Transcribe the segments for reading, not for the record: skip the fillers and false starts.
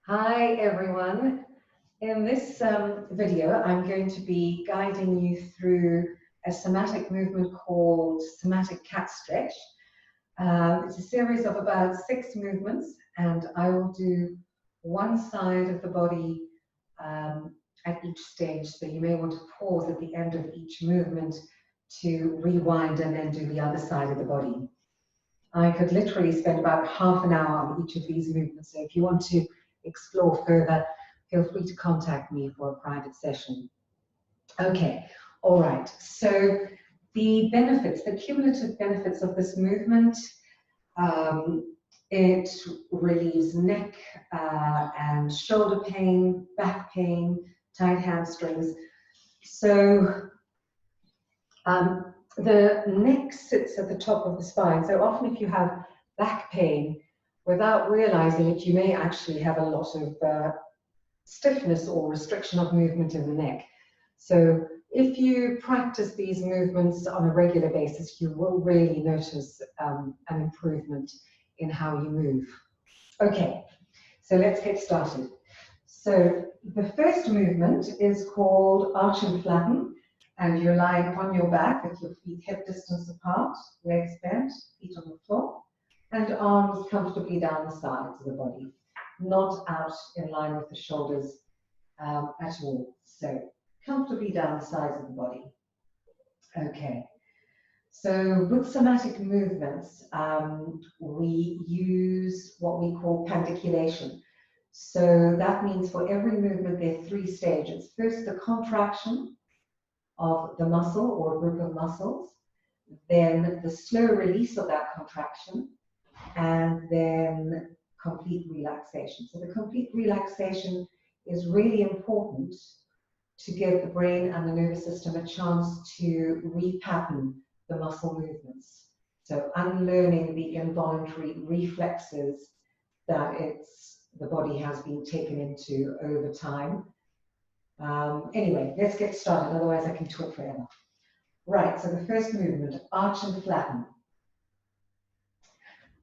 Hi everyone. In this video, I'm going to be guiding you through a somatic movement called Somatic Cat Stretch. It's a series of about 6 movements, and I will do one side of the body at each stage. So you may want to pause at the end of each movement to rewind and then do the other side of the body. I could literally spend about half an hour on each of these movements. So if you want to explore further, feel free to contact me for a private session. Okay, all right. So the benefits, the cumulative benefits of this movement, it relieves neck and shoulder pain, back pain, tight hamstrings. So the neck sits at the top of the spine. So often if you have back pain, without realizing it, you may actually have a lot of stiffness or restriction of movement in the neck. So if you practice these movements on a regular basis, you will really notice an improvement in how you move. Okay, so let's get started. So the first movement is called arch and flatten, and you're lying on your back with your feet hip distance apart, legs bent, feet on the floor, and arms comfortably down the sides of the body, not out in line with the shoulders at all. So comfortably down the sides of the body. Okay. So with somatic movements, we use what we call pandiculation. So that means for every movement, there are 3 stages. First, the contraction of the muscle or a group of muscles, then the slow release of that contraction, and then complete relaxation. So the complete relaxation is really important to give the brain and the nervous system a chance to repattern the muscle movements. So unlearning the involuntary reflexes that the body has been taken into over time. Anyway, let's get started, otherwise I can talk forever. Right, so the first movement, arch and flatten.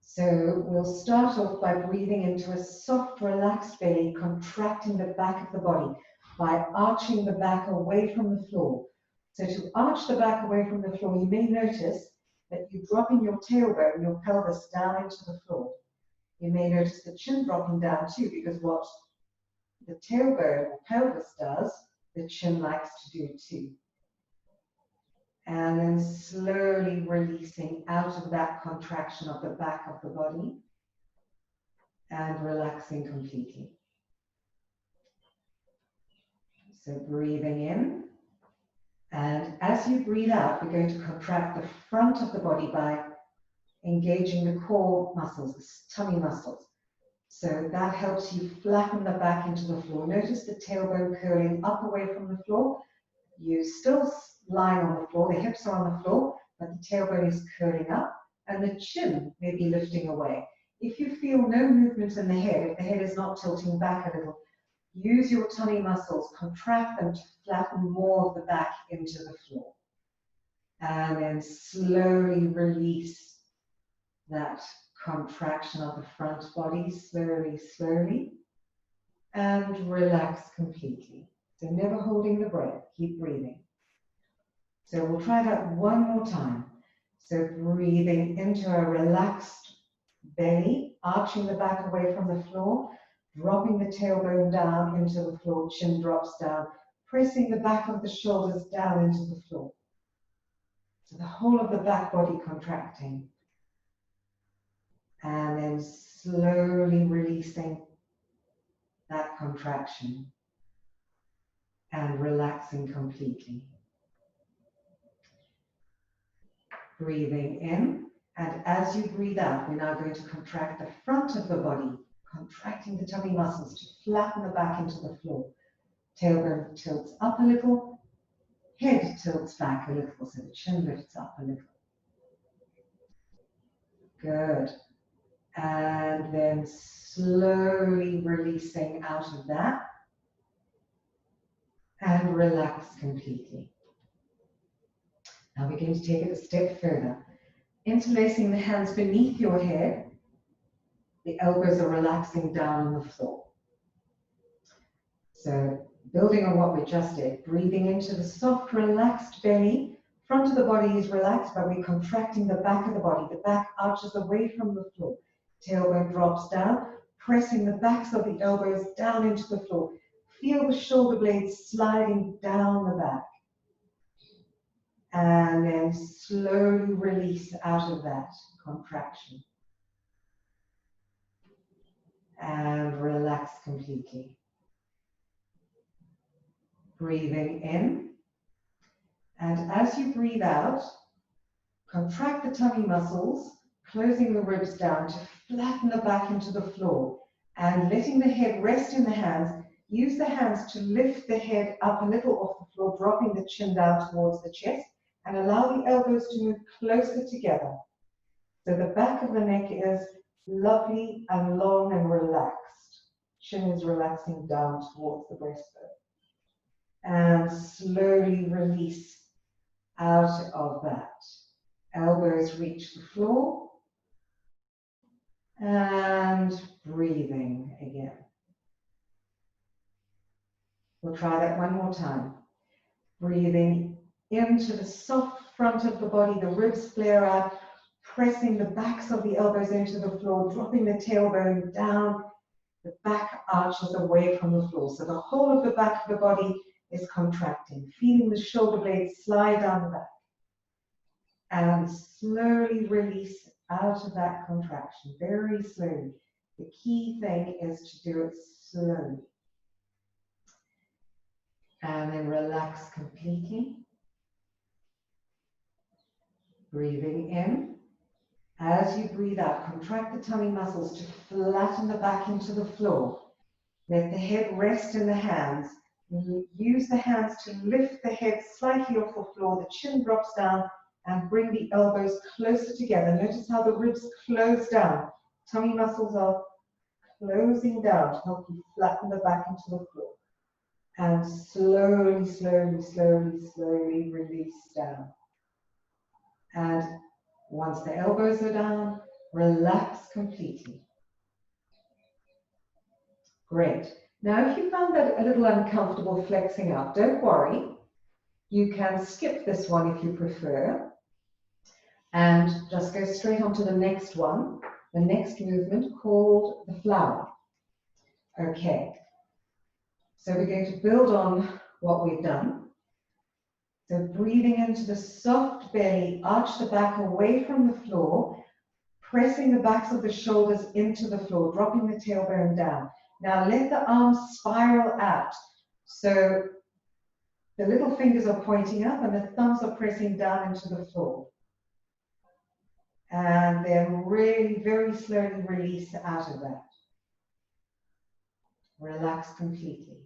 So we'll start off by breathing into a soft, relaxed belly, contracting the back of the body by arching the back away from the floor. So to arch the back away from the floor, you may notice that you're dropping your tailbone, your pelvis down into the floor. You may notice the chin dropping down too, because what the tailbone or pelvis does, the chin likes to do too. And then slowly releasing out of that contraction of the back of the body and relaxing completely. So breathing in, and as you breathe out, we're going to contract the front of the body by engaging the core muscles, the tummy muscles. So that helps you flatten the back into the floor. Notice the tailbone curling up away from the floor. You're still lying on the floor, the hips are on the floor, but the tailbone is curling up and the chin may be lifting away. If you feel no movement in the head, if the head is not tilting back a little, use your tummy muscles, contract them to flatten more of the back into the floor. And then slowly release that contraction of the front body, slowly, and relax completely. So never holding the breath, keep breathing. So we'll try that one more time. So breathing into a relaxed belly, arching the back away from the floor, dropping the tailbone down into the floor, chin drops down, pressing the back of the shoulders down into the floor. So the whole of the back body contracting. And then slowly releasing that contraction and relaxing completely. Breathing in, and as you breathe out, we're now going to contract the front of the body, contracting the tummy muscles to flatten the back into the floor. Tailbone tilts up a little, head tilts back a little, so the chin lifts up a little. Good. And then slowly releasing out of that and relax completely. Now we're going to take it a step further. Interlacing the hands beneath your head, the elbows are relaxing down on the floor. So building on what we just did, breathing into the soft, relaxed belly. Front of the body is relaxed, but we're contracting the back of the body. The back arches away from the floor. Tailbone drops down, pressing the backs of the elbows down into the floor. Feel the shoulder blades sliding down the back. And then slowly release out of that contraction. And relax completely. Breathing in. And as you breathe out, contract the tummy muscles, closing the ribs down to flatten the back into the floor. And letting the head rest in the hands, use the hands to lift the head up a little off the floor, dropping the chin down towards the chest, and allow the elbows to move closer together. So the back of the neck is lovely and long and relaxed. Chin is relaxing down towards the breastbone. And slowly release out of that. Elbows reach the floor. And breathing again. We'll try that one more time. Breathing into the soft front of the body, the ribs flare out, pressing the backs of the elbows into the floor, dropping the tailbone down, the back arches away from the floor. So the whole of the back of the body is contracting, feeling the shoulder blades slide down the back. And slowly release out of that contraction, very slowly. The key thing is to do it slowly. And then relax completely. Breathing in. As you breathe out, contract the tummy muscles to flatten the back into the floor. Let the head rest in the hands. Use the hands to lift the head slightly off the floor. The chin drops down and bring the elbows closer together. Notice how the ribs close down. Tummy muscles are closing down to help you flatten the back into the floor. And slowly, slowly, slowly, slowly release down. And once the elbows are down, relax completely. Great. Now, if you found that a little uncomfortable flexing up, don't worry. You can skip this one if you prefer and just go straight on to the next one, the next movement called the flower. Okay. So we're going to build on what we've done. So breathing into the soft belly, arch the back away from the floor, pressing the backs of the shoulders into the floor, dropping the tailbone down. Now let the arms spiral out. So the little fingers are pointing up and the thumbs are pressing down into the floor. And then really very slowly release out of that. Relax completely.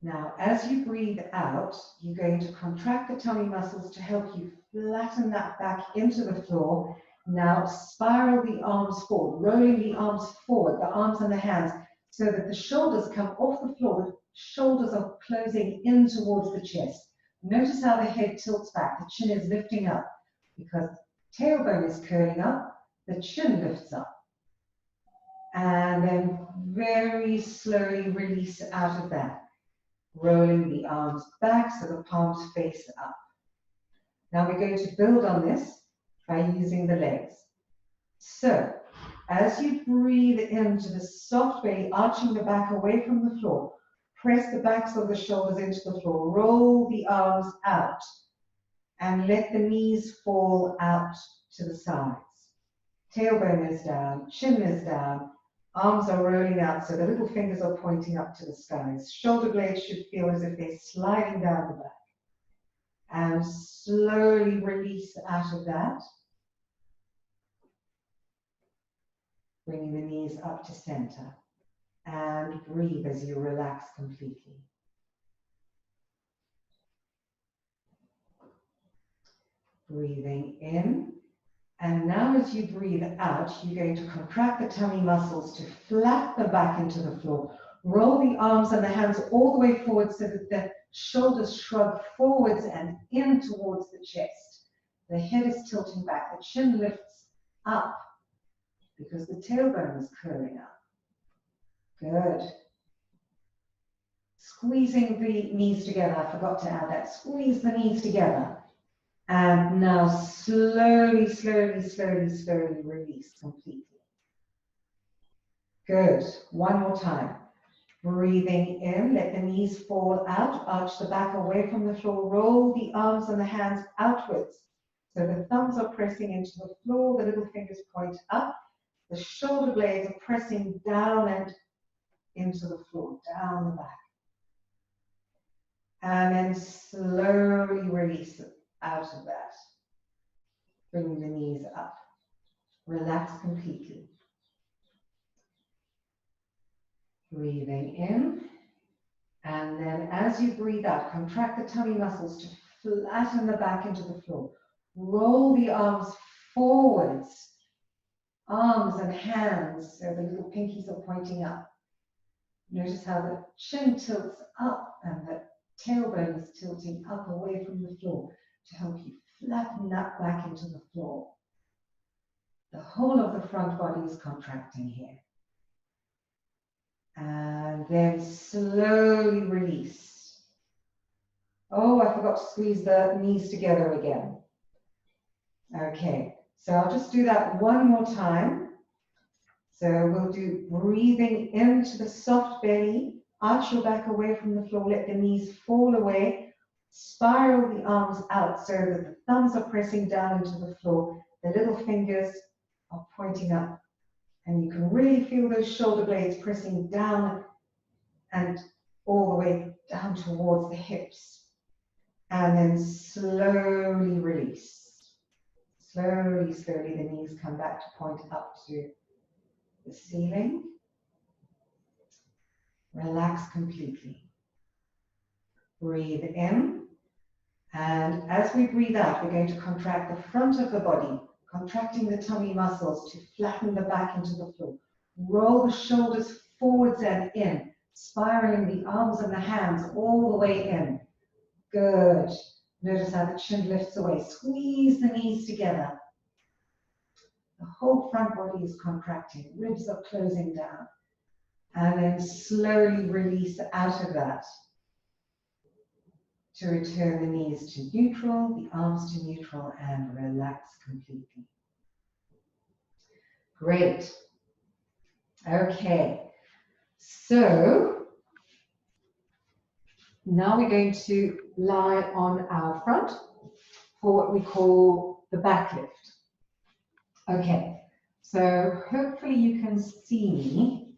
Now, as you breathe out, you're going to contract the tummy muscles to help you flatten that back into the floor. Now, spiral the arms forward, rolling the arms forward, the arms and the hands, so that the shoulders come off the floor. The shoulders are closing in towards the chest. Notice how the head tilts back. The chin is lifting up because the tailbone is curling up. The chin lifts up. And then very slowly release out of that. Rolling the arms back so the palms face up. Now we're going to build on this by using the legs. So, as you breathe into the soft belly, arching the back away from the floor, press the backs of the shoulders into the floor, roll the arms out, and let the knees fall out to the sides. Tailbone is down, chin is down, arms are rolling out so the little fingers are pointing up to the skies. Shoulder blades should feel as if they're sliding down the back. And slowly release out of that. Bringing the knees up to center. And breathe as you relax completely. Breathing in. And now as you breathe out, you're going to contract the tummy muscles to flatten the back into the floor. Roll the arms and the hands all the way forward so that the shoulders shrug forwards and in towards the chest. The head is tilting back, the chin lifts up because the tailbone is curling up. Good. Squeezing the knees together. I forgot to add that. Squeeze the knees together. And now slowly, slowly, slowly, slowly release completely. Good. One more time. Breathing in, let the knees fall out, arch the back away from the floor, roll the arms and the hands outwards. So the thumbs are pressing into the floor, the little fingers point up, the shoulder blades are pressing down and into the floor, down the back. And then slowly release it out of that. Bring the knees up. Relax completely. Breathing in. And then as you breathe out, contract the tummy muscles to flatten the back into the floor. Roll the arms forwards. Arms and hands, so the little pinkies are pointing up. Notice how the chin tilts up and the tailbone is tilting up away from the floor to help you flatten that back into the floor. The whole of the front body is contracting here. And then slowly release. Oh, I forgot to squeeze the knees together again. Okay, so I'll just do that one more time. So we'll do breathing into the soft belly, arch your back away from the floor, let the knees fall away, spiral the arms out so that the thumbs are pressing down into the floor, the little fingers are pointing up, and you can really feel those shoulder blades pressing down and all the way down towards the hips. And then slowly release. Slowly, slowly the knees come back to point up to the ceiling. Relax completely. Breathe in. And as we breathe out, we're going to contract the front of the body, contracting the tummy muscles to flatten the back into the floor. Roll the shoulders forwards and in, spiraling the arms and the hands all the way in. Good. Notice how the chin lifts away. Squeeze the knees together. The whole front body is contracting. Ribs are closing down. And then slowly release out of that to return the knees to neutral, the arms to neutral, and relax completely. Great. Okay. So now we're going to lie on our front for what we call the back lift. Okay, so hopefully you can see me.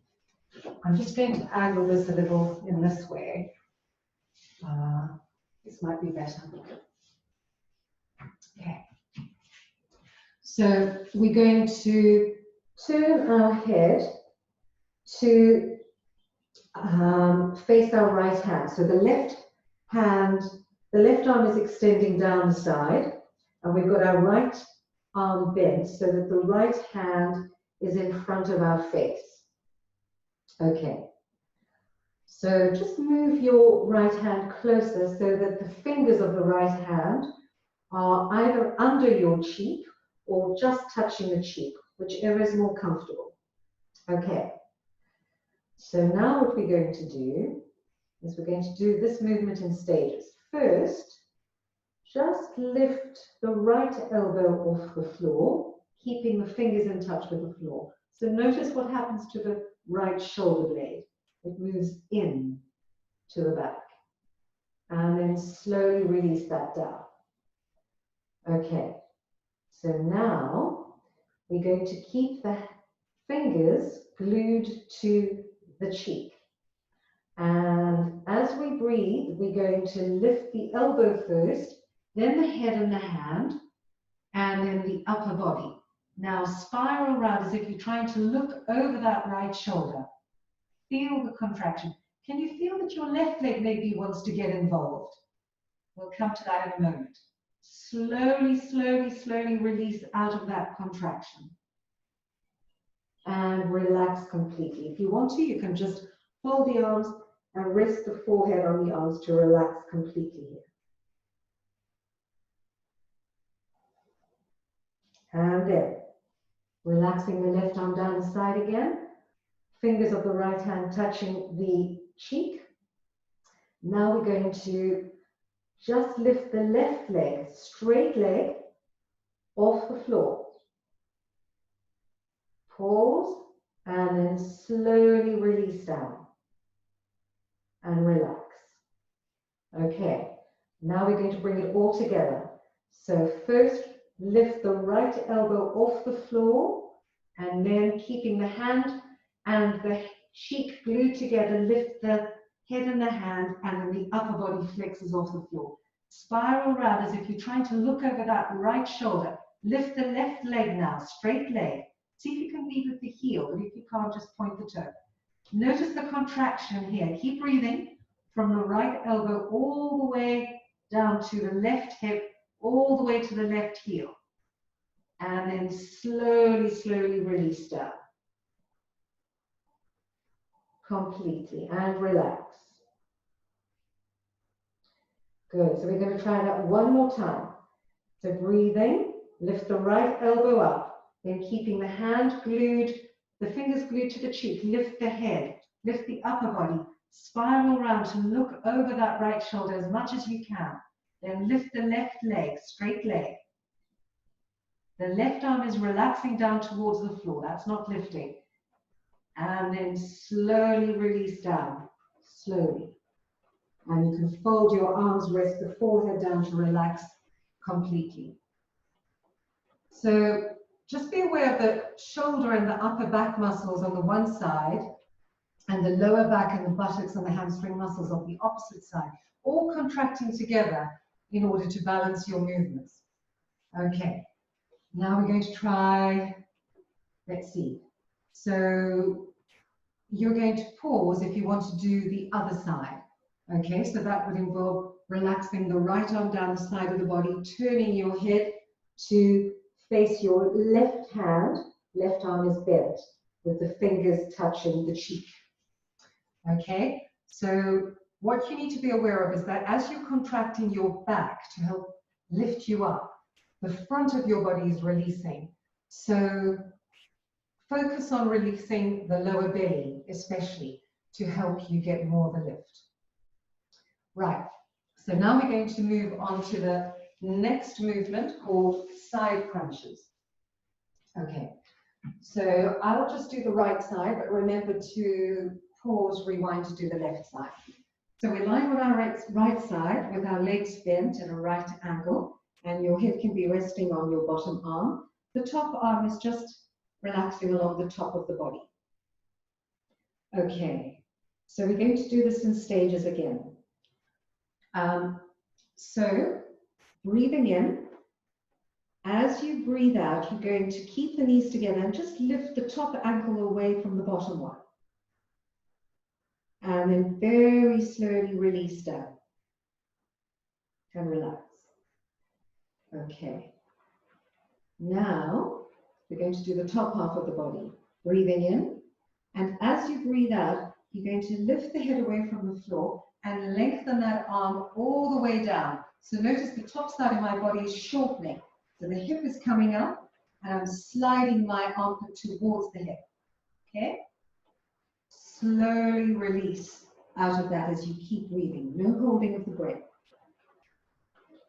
I'm just going to angle this a little in this way. This might be better. Okay. So we're going to turn our head to face our right hand. So the left arm is extending down the side, and we've got our right arm bent so that the right hand is in front of our face. Okay. So just move your right hand closer so that the fingers of the right hand are either under your cheek or just touching the cheek, whichever is more comfortable. Okay. So now what we're going to do is we're going to do this movement in stages. First, just lift the right elbow off the floor, keeping the fingers in touch with the floor. So notice what happens to the right shoulder blade. It moves in to the back. And then slowly release that down. Okay. So now we're going to keep the fingers glued to the cheek. And as we breathe, we're going to lift the elbow first, then the head and the hand, and then the upper body. Now spiral around as if you're trying to look over that right shoulder. Feel the contraction. Can you feel that your left leg maybe wants to get involved? We'll come to that in a moment. Slowly, slowly, slowly release out of that contraction. And relax completely. If you want to, you can just fold the arms and rest the forehead on the arms to relax completely here. And then, relaxing the left arm down the side again. fingers of the right hand touching the cheek. Now we're going to just lift the left leg, straight leg, off the floor. Pause and then slowly release down and relax. Okay, now we're going to bring it all together. So first, lift the right elbow off the floor, and then keeping the hand and the cheek glued together, lift the head and the hand, and then the upper body flexes off the floor. Spiral round as if you're trying to look over that right shoulder. Lift the left leg now, straight leg. See if you can lead with the heel, but if you can't, just point the toe. Notice the contraction here. Keep breathing from the right elbow all the way down to the left hip, all the way to the left heel. And then slowly, slowly release down. Completely, and relax. Good, so we're going to try that one more time. So breathing, lift the right elbow up, then keeping the hand glued, the fingers glued to the cheek, lift the head, lift the upper body, spiral around to look over that right shoulder as much as you can. Then lift the left leg, straight leg. The left arm is relaxing down towards the floor, that's not lifting. And then slowly release down, slowly. And you can fold your arms, rest the forehead down to relax completely. So just be aware of the shoulder and the upper back muscles on the one side, and the lower back and the buttocks and the hamstring muscles on the opposite side, all contracting together in order to balance your movements. Okay, now we're going to try, let's see. So you're going to pause if you want to do the other side. Okay, so that would involve relaxing the right arm down the side of the body, turning your head to face your left hand. Left arm is bent with the fingers touching the cheek. Okay, so what you need to be aware of is that as you're contracting your back to help lift you up, the front of your body is releasing. So focus on releasing the lower belly, especially, to help you get more of a lift. Right, so now we're going to move on to the next movement called side crunches. Okay, so I'll just do the right side, but remember to pause, rewind to do the left side. So we're lying on our right side with our legs bent at a right angle, and your head can be resting on your bottom arm. The top arm is just relaxing along the top of the body. Okay, so we're going to do this in stages again. So breathing in, as you breathe out, you're going to keep the knees together and just lift the top ankle away from the bottom one. And then very slowly release down and relax. Okay. Now we're going to do the top half of the body. Breathing in, and as you breathe out, you're going to lift the head away from the floor and lengthen that arm all the way down. So notice the top side of my body is shortening. So the hip is coming up, and I'm sliding my armpit towards the hip. Okay? Slowly release out of that as you keep breathing. No holding of the breath.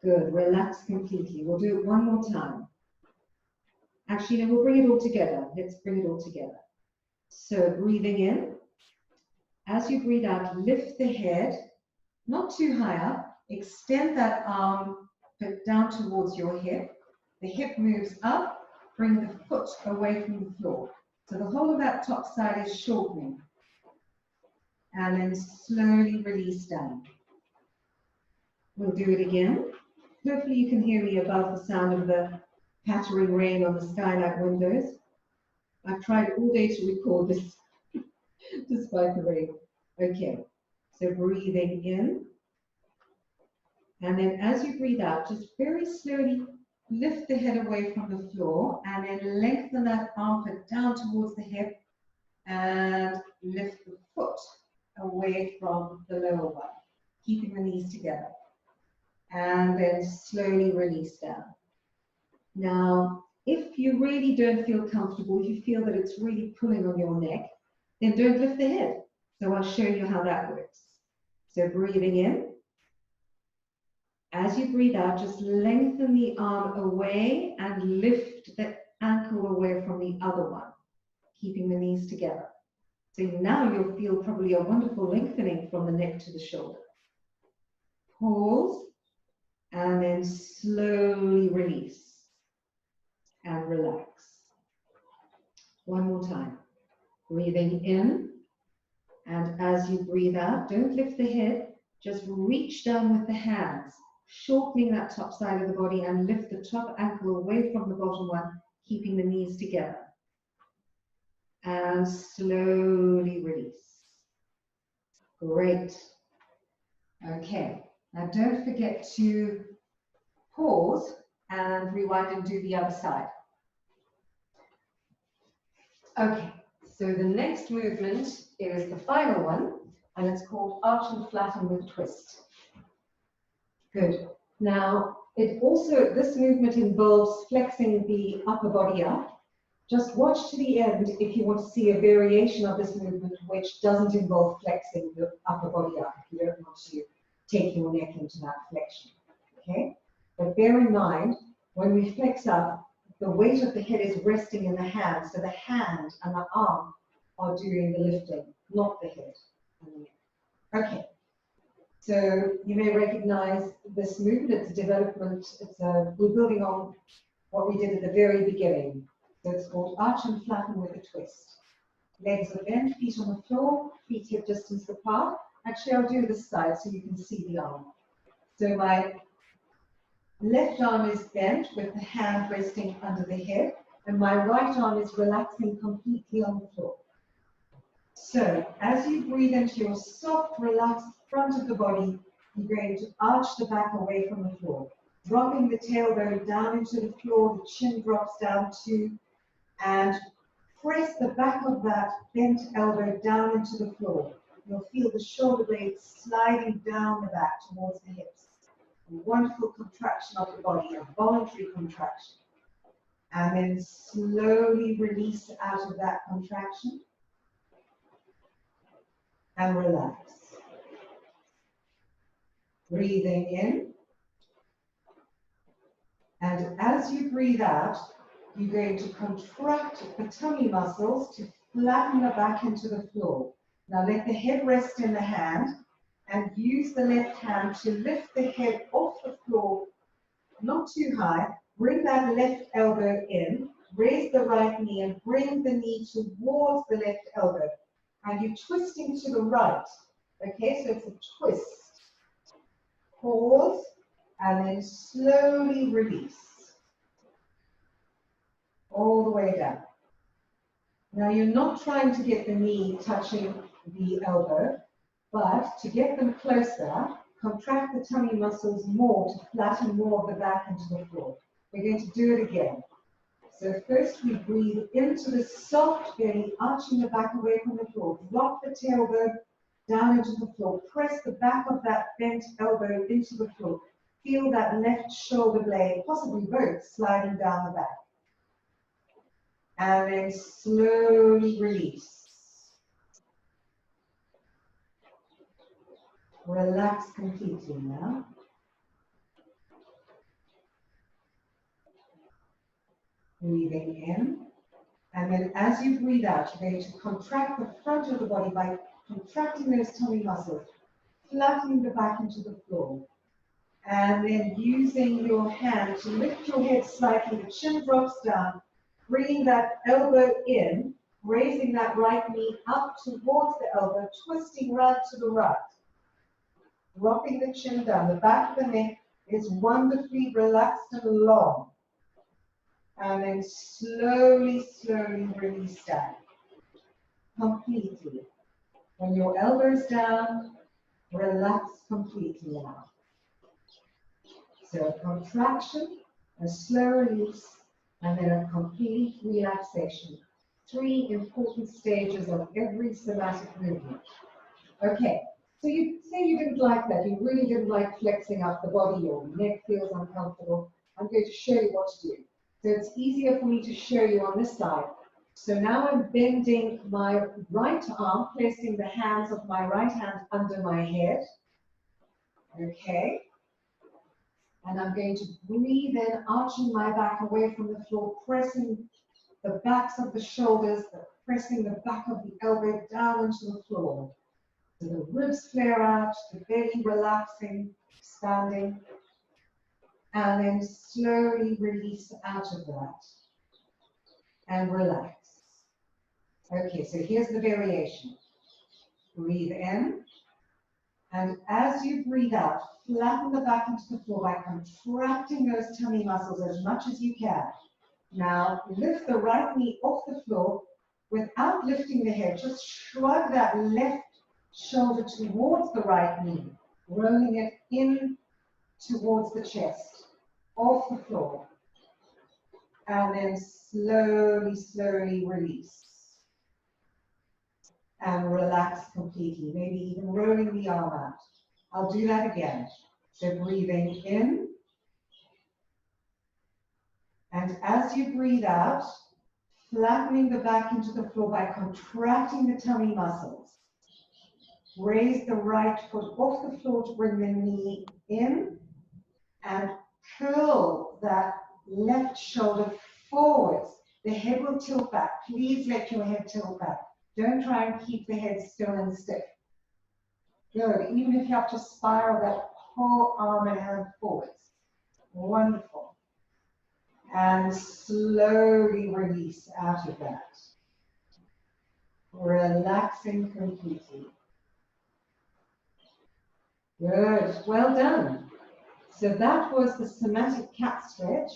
Good. Relax completely. We'll do it one more time. Actually, no, we'll bring it all together. Let's bring it all together. So breathing in. As you breathe out, lift the head, not too high up. Extend that arm down towards your hip. The hip moves up. Bring the foot away from the floor. So the whole of that top side is shortening. And then slowly release down. We'll do it again. Hopefully you can hear me above the sound of the pattering rain on the skylight windows. I've tried all day to record this despite the rain. Okay, so breathing in. And then as you breathe out, just very slowly lift the head away from the floor and then lengthen that armpit down towards the hip and lift the foot away from the lower one, keeping the knees together. And then slowly release down. Now, if you really don't feel comfortable, you feel that it's really pulling on your neck, then don't lift the head. So I'll show you how that works. So breathing in. As you breathe out, just lengthen the arm away and lift the ankle away from the other one, keeping the knees together. So now you'll feel probably a wonderful lengthening from the neck to the shoulder. Pause, and then slowly release and relax. One more time. Breathing in, and as you breathe out, don't lift the head, just reach down with the hands, shortening that top side of the body and lift the top ankle away from the bottom one, keeping the knees together. And slowly release. Great. Okay, now don't forget to pause and rewind and do the other side. Okay, so the next movement is the final one, and it's called arch and flatten with twist. Good. Now, this movement involves flexing the upper body up. Just watch to the end if you want to see a variation of this movement which doesn't involve flexing the upper body up, if you don't want to take your neck into that flexion, okay? But bear in mind, when we flex up, the weight of the head is resting in the hand, so the hand and the arm are doing the lifting, not the head and the neck. Okay, so you may recognize this movement. It's a development, we're building on what we did at the very beginning. So it's called arch and flatten with a twist. Legs are bent, feet on the floor, feet hip distance apart. Actually, I'll do this side so you can see the arm. So my left arm is bent with the hand resting under the head, and my right arm is relaxing completely on the floor. So as you breathe into your soft, relaxed front of the body, you're going to arch the back away from the floor, dropping the tailbone down into the floor, the chin drops down too, and press the back of that bent elbow down into the floor. You'll feel the shoulder blades sliding down the back towards the hips. A wonderful contraction of the body, a voluntary contraction. And then slowly release out of that contraction and relax. Breathing in. And as you breathe out, you're going to contract the tummy muscles to flatten the back into the floor. Now let the head rest in the hand and use the left hand to lift the head off the floor, not too high. Bring that left elbow in, raise the right knee and bring the knee towards the left elbow. And you're twisting to the right. Okay, so it's a twist. Pause and then slowly release. All the way down. Now you're not trying to get the knee touching the elbow, but to get them closer, contract the tummy muscles more to flatten more of the back into the floor. We're going to do it again. So first we breathe into the soft belly, arching the back away from the floor. Drop the tailbone down into the floor. Press the back of that bent elbow into the floor. Feel that left shoulder blade, possibly both, sliding down the back. And then slowly release. Relax completely now. Breathing in. And then as you breathe out, you're going to contract the front of the body by contracting those tummy muscles, flattening the back into the floor. And then using your hand to lift your head slightly, the chin drops down, bringing that elbow in, raising that right knee up towards the elbow, twisting right to the right. Dropping the chin down. The back of the neck is wonderfully relaxed and long. And then slowly, slowly release down. Completely. When your elbow's down, relax completely now. So a contraction, a slow release, and then a complete relaxation. 3 important stages of every somatic movement. Okay, so you say you didn't like that, you really didn't like flexing up the body, your neck feels uncomfortable. I'm going to show you what to do. So it's easier for me to show you on this side. So now I'm bending my right arm, placing the hands of my right hand under my head. Okay. And I'm going to breathe in, arching my back away from the floor, pressing the backs of the shoulders, pressing the back of the elbow down into the floor. So the ribs flare out, the belly relaxing, expanding, and then slowly release out of that and relax. Okay, so here's the variation. Breathe in, and as you breathe out, flatten the back into the floor by contracting those tummy muscles as much as you can. Now, lift the right knee off the floor without lifting the head. Just shrug that left shoulder towards the right knee, rolling it in towards the chest, off the floor. And then slowly, slowly release. And relax completely, maybe even rolling the arm out. I'll do that again. So breathing in. And as you breathe out, flattening the back into the floor by contracting the tummy muscles. Raise the right foot off the floor to bring the knee in and curl that left shoulder forwards. The head will tilt back. Please let your head tilt back. Don't try and keep the head still and stiff. Good. Even if you have to spiral that whole arm and hand forwards. Wonderful. And slowly release out of that. Relaxing completely. Good. Well done. So that was the somatic cat stretch.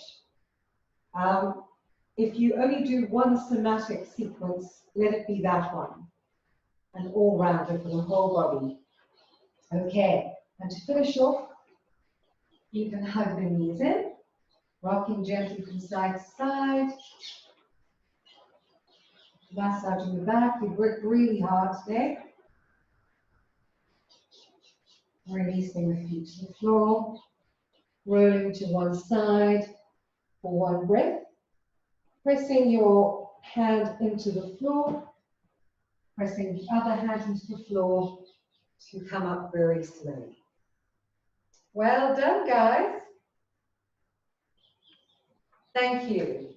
If you only do one somatic sequence, let it be that one. An all-rounder for the whole body. Okay, and to finish off, you can hug the knees in, rocking gently from side to side. Massaging the back. You've worked really hard today. Releasing the feet to the floor. Rolling to one side for one breath. Pressing your hand into the floor. Pressing the other hand into the floor to come up very slowly. Well done, guys. Thank you.